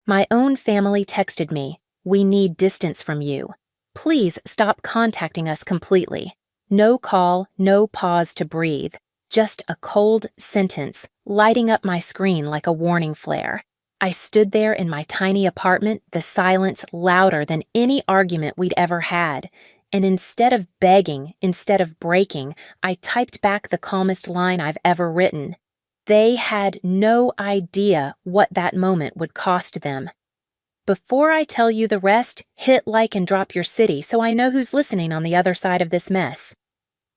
My own family texted me, "We need distance from you. Please stop contacting us completely." No call, no pause to breathe. Just a cold sentence lighting up my screen like a warning flare. I stood there in my tiny apartment, the silence louder than any argument we'd ever had. And instead of begging, instead of breaking, I typed back the calmest line I've ever written. They had no idea what that moment would cost them. Before I tell you the rest, hit like and drop your city so I know who's listening on the other side of this mess.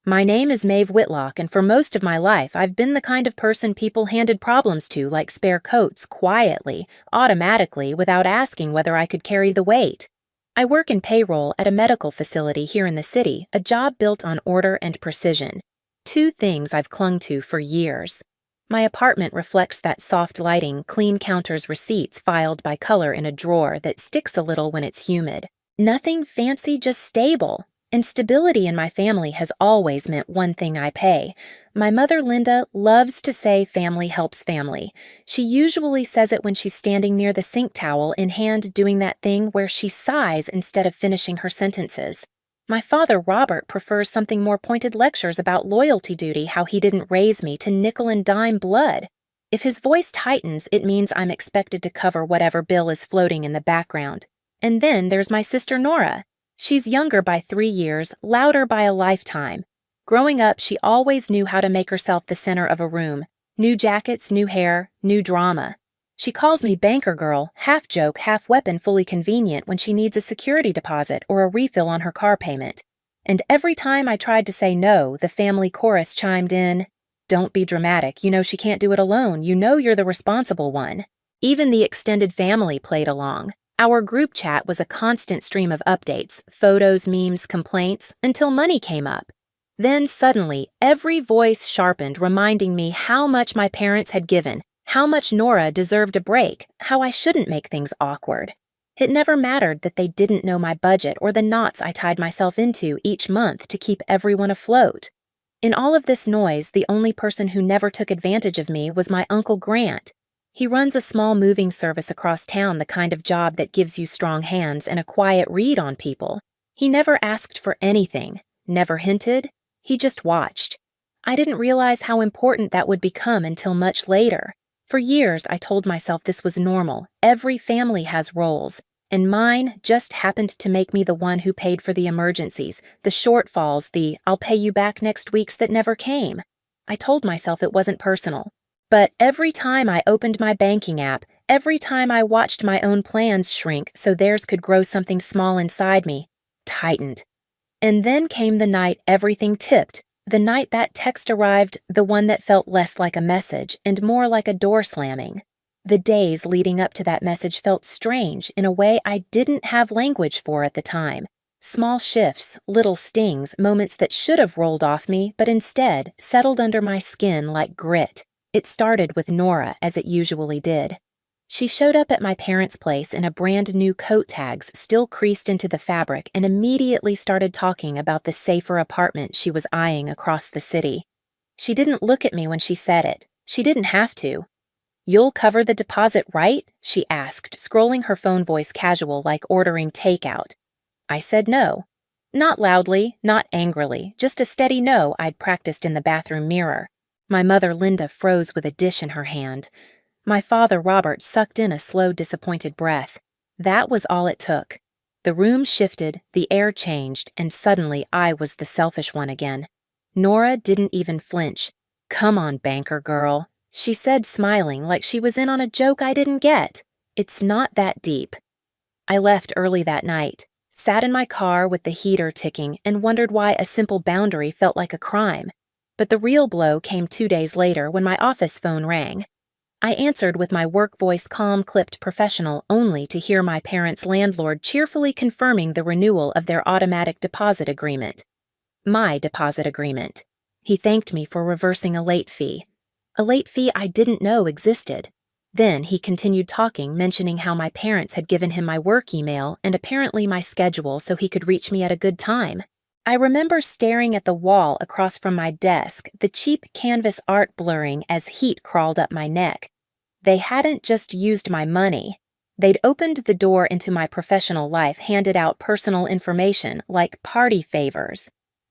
My name is Maeve Whitlock, and for most of my life, I've been the kind of person people handed problems to like spare coats quietly, automatically, without asking whether I could carry the weight. I work in payroll at a medical facility here in the city, a job built on order and precision. Two things I've clung to for years. My apartment reflects that soft lighting, clean counters, receipts filed by color in a drawer that sticks a little when it's humid. Nothing fancy, just stable. And stability in my family has always meant one thing I pay. My mother, Linda, loves to say family helps family. She usually says it when she's standing near the sink towel in hand doing that thing where she sighs instead of finishing her sentences. My father, Robert, prefers something more pointed lectures about loyalty duty, how he didn't raise me, to nickel and dime blood. If his voice tightens, it means I'm expected to cover whatever bill is floating in the background. And then there's my sister Nora. She's younger by 3 years, louder by a lifetime. Growing up, she always knew how to make herself the center of a room. New jackets, new hair, new drama. She calls me banker girl, half joke, half weapon, fully convenient when she needs a security deposit or a refill on her car payment. And every time I tried to say no, the family chorus chimed in, "Don't be dramatic, you know she can't do it alone, you know you're the responsible one." Even the extended family played along. Our group chat was a constant stream of updates, photos, memes, complaints, until money came up. Then suddenly, every voice sharpened, reminding me how much my parents had given, how much Nora deserved a break, how I shouldn't make things awkward. It never mattered that they didn't know my budget or the knots I tied myself into each month to keep everyone afloat. In all of this noise, the only person who never took advantage of me was my Uncle Grant. He runs a small moving service across town, the kind of job that gives you strong hands and a quiet read on people. He never asked for anything, never hinted, he just watched. I didn't realize how important that would become until much later. For years, I told myself this was normal. Every family has roles, and mine just happened to make me the one who paid for the emergencies, the shortfalls, the "I'll pay you back next weeks" that never came. I told myself it wasn't personal. But every time I opened my banking app, every time I watched my own plans shrink so theirs could grow something small inside me, tightened. And then came the night everything tipped, the night that text arrived, the one that felt less like a message and more like a door slamming. The days leading up to that message felt strange in a way I didn't have language for at the time. Small shifts, little stings, moments that should have rolled off me, but instead settled under my skin like grit. It started with Nora, as it usually did. She showed up at my parents' place in a brand new coat tags still creased into the fabric and immediately started talking about the safer apartment she was eyeing across the city. She didn't look at me when she said it. She didn't have to. "You'll cover the deposit, right?" she asked, scrolling her phone voice casual like ordering takeout. I said no. Not loudly, not angrily, just a steady no I'd practiced in the bathroom mirror. My mother, Linda, froze with a dish in her hand. My father, Robert, sucked in a slow, disappointed breath. That was all it took. The room shifted, the air changed, and suddenly I was the selfish one again. Nora didn't even flinch. "Come on, banker girl," she said, smiling like she was in on a joke I didn't get. "It's not that deep." I left early that night, sat in my car with the heater ticking, and wondered why a simple boundary felt like a crime. But the real blow came 2 days later when my office phone rang. I answered with my work voice calm, clipped, professional, only to hear my parents' landlord cheerfully confirming the renewal of their automatic deposit agreement. My deposit agreement. He thanked me for reversing a late fee. A late fee I didn't know existed. Then he continued talking, mentioning how my parents had given him my work email and apparently my schedule so he could reach me at a good time. I remember staring at the wall across from my desk, the cheap canvas art blurring as heat crawled up my neck. They hadn't just used my money. They'd opened the door into my professional life, handed out personal information like party favors.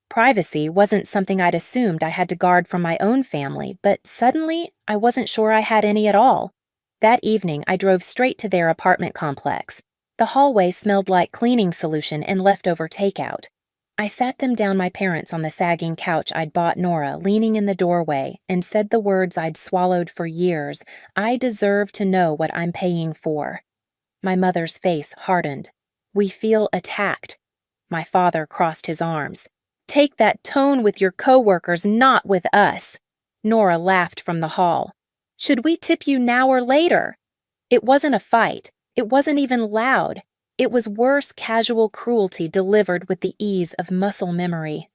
Privacy wasn't something I'd assumed I had to guard from my own family, but suddenly I wasn't sure I had any at all. That evening, I drove straight to their apartment complex. The hallway smelled like cleaning solution and leftover takeout. I sat them down, my parents, on the sagging couch I'd bought Nora, leaning in the doorway, and said the words I'd swallowed for years. I deserve to know what I'm paying for. My mother's face hardened. We feel attacked. My father crossed his arms. Take that tone with your coworkers, not with us. Nora laughed from the hall. Should we tip you now or later? It wasn't a fight. It wasn't even loud. It was worse casual cruelty delivered with the ease of muscle memory.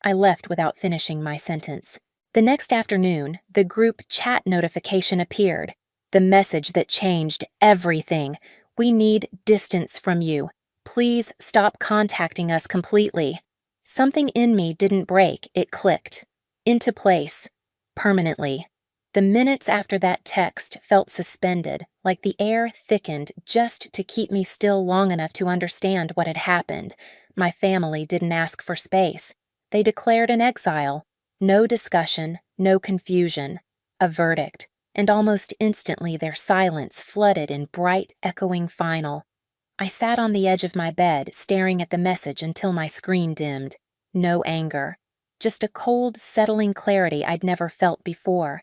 I left without finishing my sentence. The next afternoon, the group chat notification appeared. The message that changed everything. We need distance from you. Please stop contacting us completely. Something in me didn't break, it clicked. Into place. Permanently. The minutes after that text felt suspended, like the air thickened just to keep me still long enough to understand what had happened. My family didn't ask for space. They declared an exile. No discussion, no confusion. A verdict. And almost instantly their silence flooded in bright, echoing final. I sat on the edge of my bed, staring at the message until my screen dimmed. No anger. Just a cold, settling clarity I'd never felt before.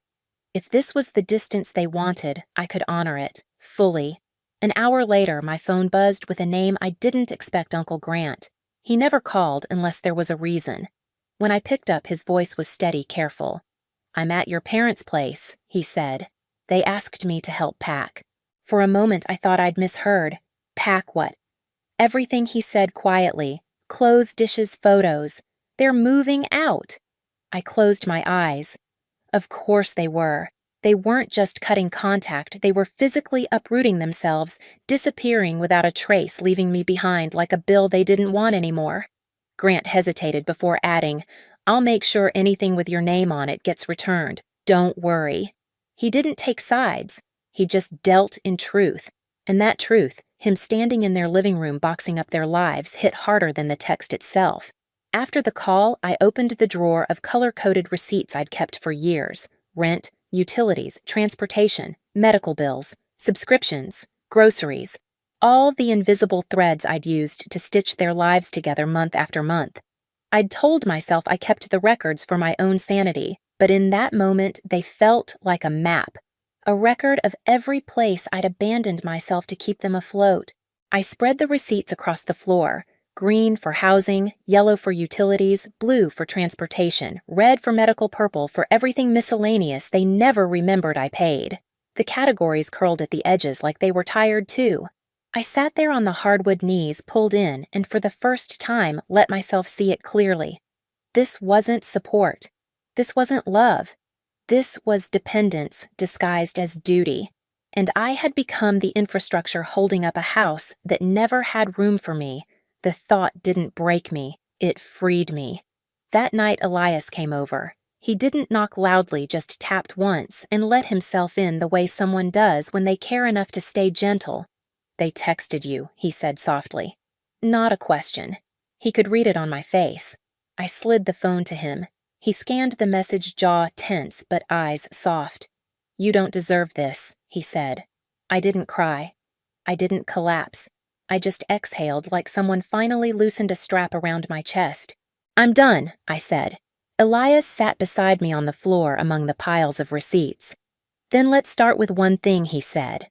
If this was the distance they wanted, I could honor it, fully. An hour later, my phone buzzed with a name I didn't expect. Uncle Grant. He never called unless there was a reason. When I picked up, his voice was steady, careful. I'm at your parents' place, he said. They asked me to help pack. For a moment, I thought I'd misheard. Pack what? Everything he said quietly. Clothes, dishes, photos. They're moving out. I closed my eyes. Of course they were. They weren't just cutting contact, they were physically uprooting themselves, disappearing without a trace, leaving me behind like a bill they didn't want anymore. Grant hesitated before adding, I'll make sure anything with your name on it gets returned. Don't worry. He didn't take sides. He just dealt in truth. And that truth, him standing in their living room boxing up their lives, hit harder than the text itself. After the call, I opened the drawer of color-coded receipts I'd kept for years. Rent, utilities, transportation, medical bills, subscriptions, groceries. All the invisible threads I'd used to stitch their lives together month after month. I'd told myself I kept the records for my own sanity, but in that moment they felt like a map. A record of every place I'd abandoned myself to keep them afloat. I spread the receipts across the floor. Green for housing, yellow for utilities, blue for transportation, red for medical, purple for everything miscellaneous they never remembered I paid. The categories curled at the edges like they were tired too. I sat there on the hardwood, knees pulled in, and for the first time let myself see it clearly. This wasn't support. This wasn't love. This was dependence disguised as duty. And I had become the infrastructure holding up a house that never had room for me. The thought didn't break me, it freed me. That night Elias came over. He didn't knock loudly, just tapped once and let himself in the way someone does when they care enough to stay gentle. They texted you, he said softly. Not a question. He could read it on my face. I slid the phone to him. He scanned the message, jaw tense but eyes soft. You don't deserve this, he said. I didn't cry. I didn't collapse. I just exhaled like someone finally loosened a strap around my chest. I'm done, I said. Elias sat beside me on the floor among the piles of receipts. Then let's start with one thing, he said.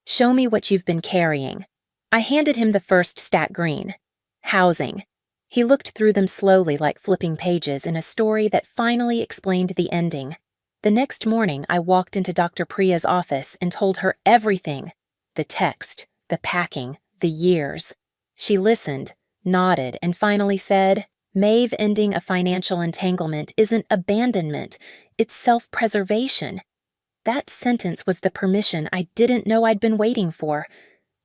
Show me what you've been carrying. I handed him the first stack, green. Housing. He looked through them slowly like flipping pages in a story that finally explained the ending. The next morning, I walked into Dr. Priya's office and told her everything. The text, the packing, the years. She listened, nodded, and finally said, Maeve, ending a financial entanglement isn't abandonment, it's self-preservation. That sentence was the permission I didn't know I'd been waiting for.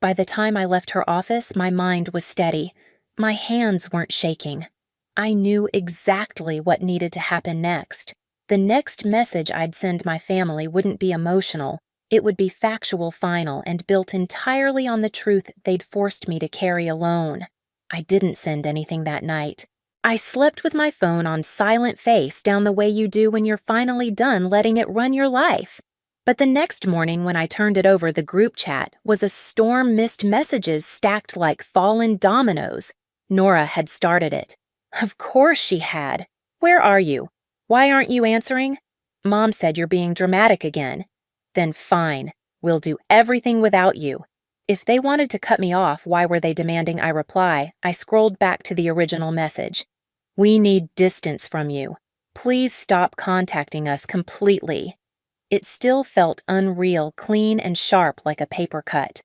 By the time I left her office, my mind was steady. My hands weren't shaking. I knew exactly what needed to happen next. The next message I'd send my family wouldn't be emotional. It would be factual final and built entirely on the truth they'd forced me to carry alone. I didn't send anything that night. I slept with my phone on silent face down the way you do when you're finally done letting it run your life. But the next morning when I turned it over, the group chat was a storm missed messages stacked like fallen dominoes. Nora had started it. Of course she had. Where are you? Why aren't you answering? Mom said you're being dramatic again. Then fine, we'll do everything without you. If they wanted to cut me off, why were they demanding I reply? I scrolled back to the original message. We need distance from you. Please stop contacting us completely. It still felt unreal, clean and sharp like a paper cut.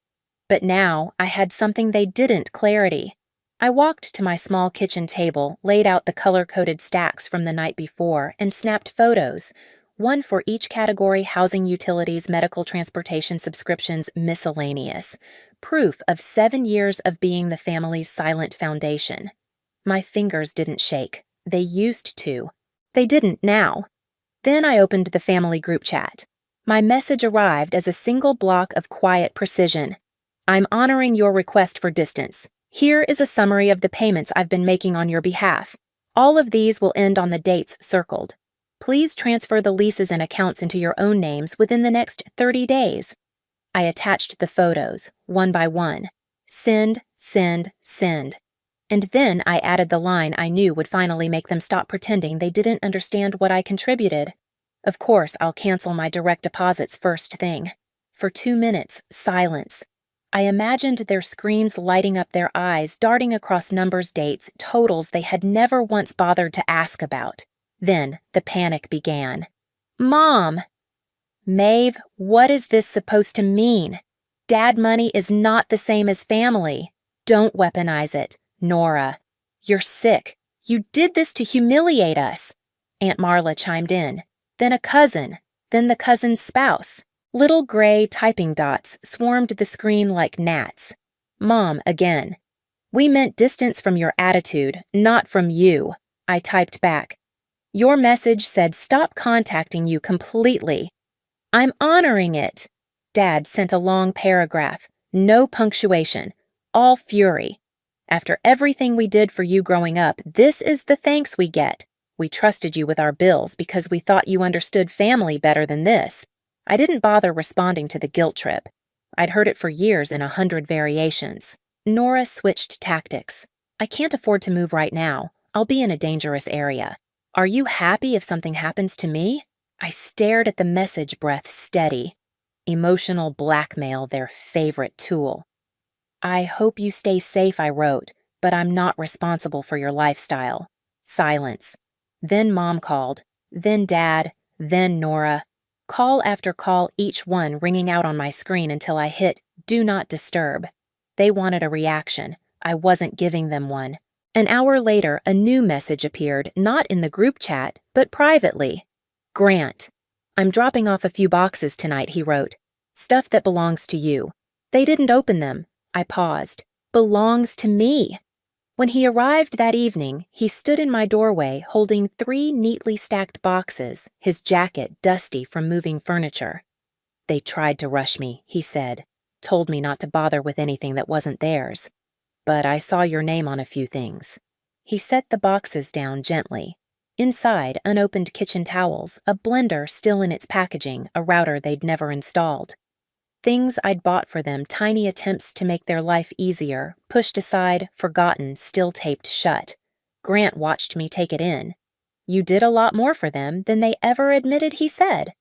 But now I had something they didn't: clarity. I walked to my small kitchen table, laid out the color-coded stacks from the night before, and snapped photos. One for each category: housing, utilities, medical transportation, subscriptions, miscellaneous. Proof of 7 years of being the family's silent foundation. My fingers didn't shake. They used to. They didn't now. Then I opened the family group chat. My message arrived as a single block of quiet precision. I'm honoring your request for distance. Here is a summary of the payments I've been making on your behalf. All of these will end on the dates circled. Please transfer the leases and accounts into your own names within the next 30 days. I attached the photos, one by one. Send, send, send. And then I added the line I knew would finally make them stop pretending they didn't understand what I contributed. Of course, I'll cancel my direct deposits first thing. For 2 minutes, silence. I imagined their screens lighting up, their eyes darting across numbers, dates, totals they had never once bothered to ask about. Then the panic began. Mom! Maeve, what is this supposed to mean? Dad money is not the same as family. Don't weaponize it. Nora, you're sick. You did this to humiliate us. Aunt Marla chimed in. Then a cousin. Then the cousin's spouse. Little gray typing dots swarmed the screen like gnats. Mom again. We meant distance from your attitude, not from you. I typed back. Your message said stop contacting you completely. I'm honoring it. Dad sent a long paragraph. No punctuation. All fury. After everything we did for you growing up, this is the thanks we get. We trusted you with our bills because we thought you understood family better than this. I didn't bother responding to the guilt trip. I'd heard it for years in 100 variations. Nora switched tactics. I can't afford to move right now. I'll be in a dangerous area. Are you happy if something happens to me? I stared at the message, breath steady. Emotional blackmail, their favorite tool. I hope you stay safe, I wrote, but I'm not responsible for your lifestyle. Silence. Then Mom called. Then Dad. Then Nora. Call after call, each one ringing out on my screen until I hit Do Not Disturb. They wanted a reaction. I wasn't giving them one. An hour later, a new message appeared, not in the group chat, but privately. Grant. I'm dropping off a few boxes tonight, he wrote. Stuff that belongs to you. They didn't open them. I paused. Belongs to me. When he arrived that evening, he stood in my doorway holding 3 neatly stacked boxes, his jacket dusty from moving furniture. They tried to rush me, he said. Told me not to bother with anything that wasn't theirs. But I saw your name on a few things. He set the boxes down gently. Inside, unopened kitchen towels, a blender still in its packaging, a router they'd never installed. Things I'd bought for them, tiny attempts to make their life easier, pushed aside, forgotten, still taped shut. Grant watched me take it in. You did a lot more for them than they ever admitted, he said.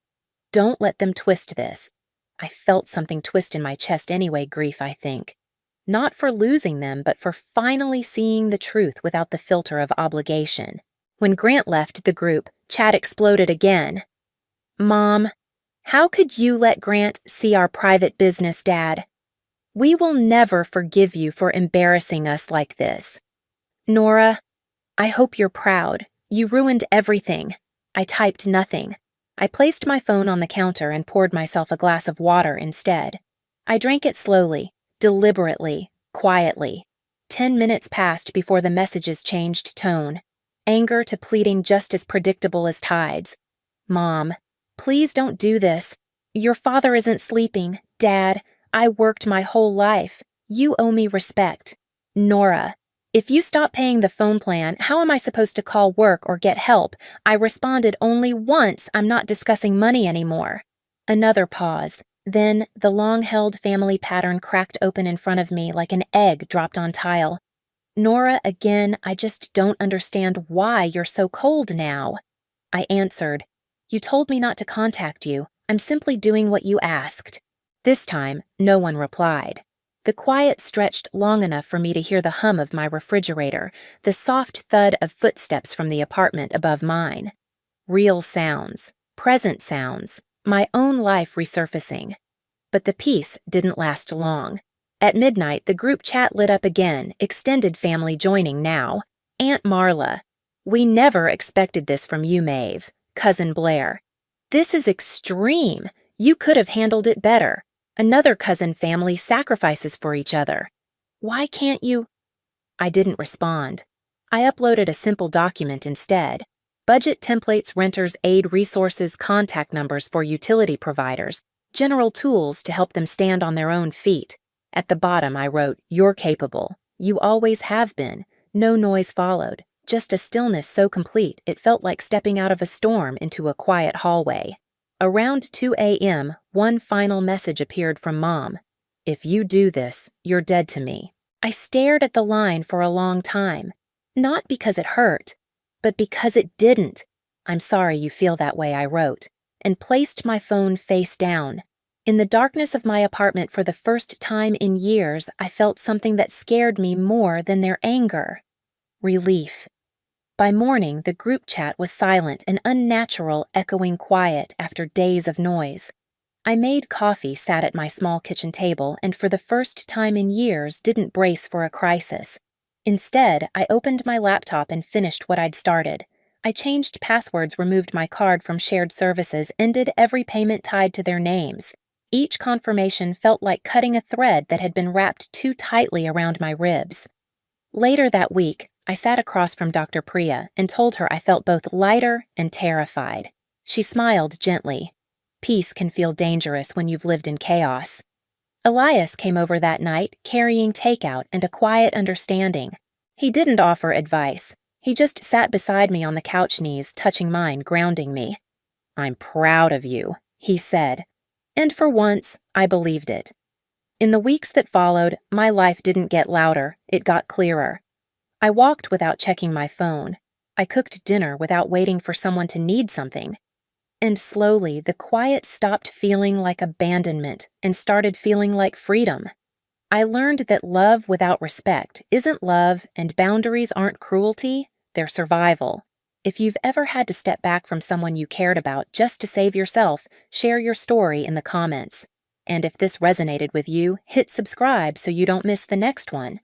Don't let them twist this. I felt something twist in my chest anyway, grief, I think. Not for losing them, but for finally seeing the truth without the filter of obligation. When Grant left the group, chat exploded again. Mom, how could you let Grant see our private business, Dad? We will never forgive you for embarrassing us like this. Nora, I hope you're proud. You ruined everything. I typed nothing. I placed my phone on the counter and poured myself a glass of water instead. I drank it slowly, deliberately, quietly. 10 minutes passed before the messages changed tone. Anger to pleading just as predictable as tides. Mom, please don't do this. Your father isn't sleeping. Dad, I worked my whole life. You owe me respect. Nora, if you stop paying the phone plan, how am I supposed to call work or get help? I responded only once. I'm not discussing money anymore. Another pause. Then the long-held family pattern cracked open in front of me like an egg dropped on tile. Nora, again, I just don't understand why you're so cold now. I answered, You told me not to contact you. I'm simply doing what you asked. This time, no one replied. The quiet stretched long enough for me to hear the hum of my refrigerator, the soft thud of footsteps from the apartment above mine. Real sounds, present sounds, my own life resurfacing. But the peace didn't last long. At midnight, the group chat lit up again, extended family joining now. Aunt Marla. We never expected this from you, Maeve. Cousin Blair. This is extreme. You could have handled it better. Another cousin family sacrifices for each other. Why can't you? I didn't respond. I uploaded a simple document instead. Budget templates, renters' aid resources, contact numbers for utility providers, general tools to help them stand on their own feet. At the bottom, I wrote, You're capable. You always have been. No noise followed. Just a stillness so complete it felt like stepping out of a storm into a quiet hallway. Around 2 a.m., one final message appeared from Mom. If you do this, you're dead to me. I stared at the line for a long time. Not because it hurt, but because it didn't. I'm sorry you feel that way, I wrote, and placed my phone face down. In the darkness of my apartment for the first time in years, I felt something that scared me more than their anger. Relief. By morning, the group chat was silent, an unnatural, echoing quiet after days of noise. I made coffee, sat at my small kitchen table, and for the first time in years didn't brace for a crisis. Instead, I opened my laptop and finished what I'd started. I changed passwords, removed my card from shared services, ended every payment tied to their names. Each confirmation felt like cutting a thread that had been wrapped too tightly around my ribs. Later that week, I sat across from Dr. Priya and told her I felt both lighter and terrified. She smiled gently. Peace can feel dangerous when you've lived in chaos. Elias came over that night, carrying takeout and a quiet understanding. He didn't offer advice. He just sat beside me on the couch knees, touching mine, grounding me. I'm proud of you, he said. And for once, I believed it. In the weeks that followed, my life didn't get louder, it got clearer. I walked without checking my phone. I cooked dinner without waiting for someone to need something. And slowly, the quiet stopped feeling like abandonment and started feeling like freedom. I learned that love without respect isn't love, and boundaries aren't cruelty, they're survival. If you've ever had to step back from someone you cared about just to save yourself, share your story in the comments. And if this resonated with you, hit subscribe so you don't miss the next one.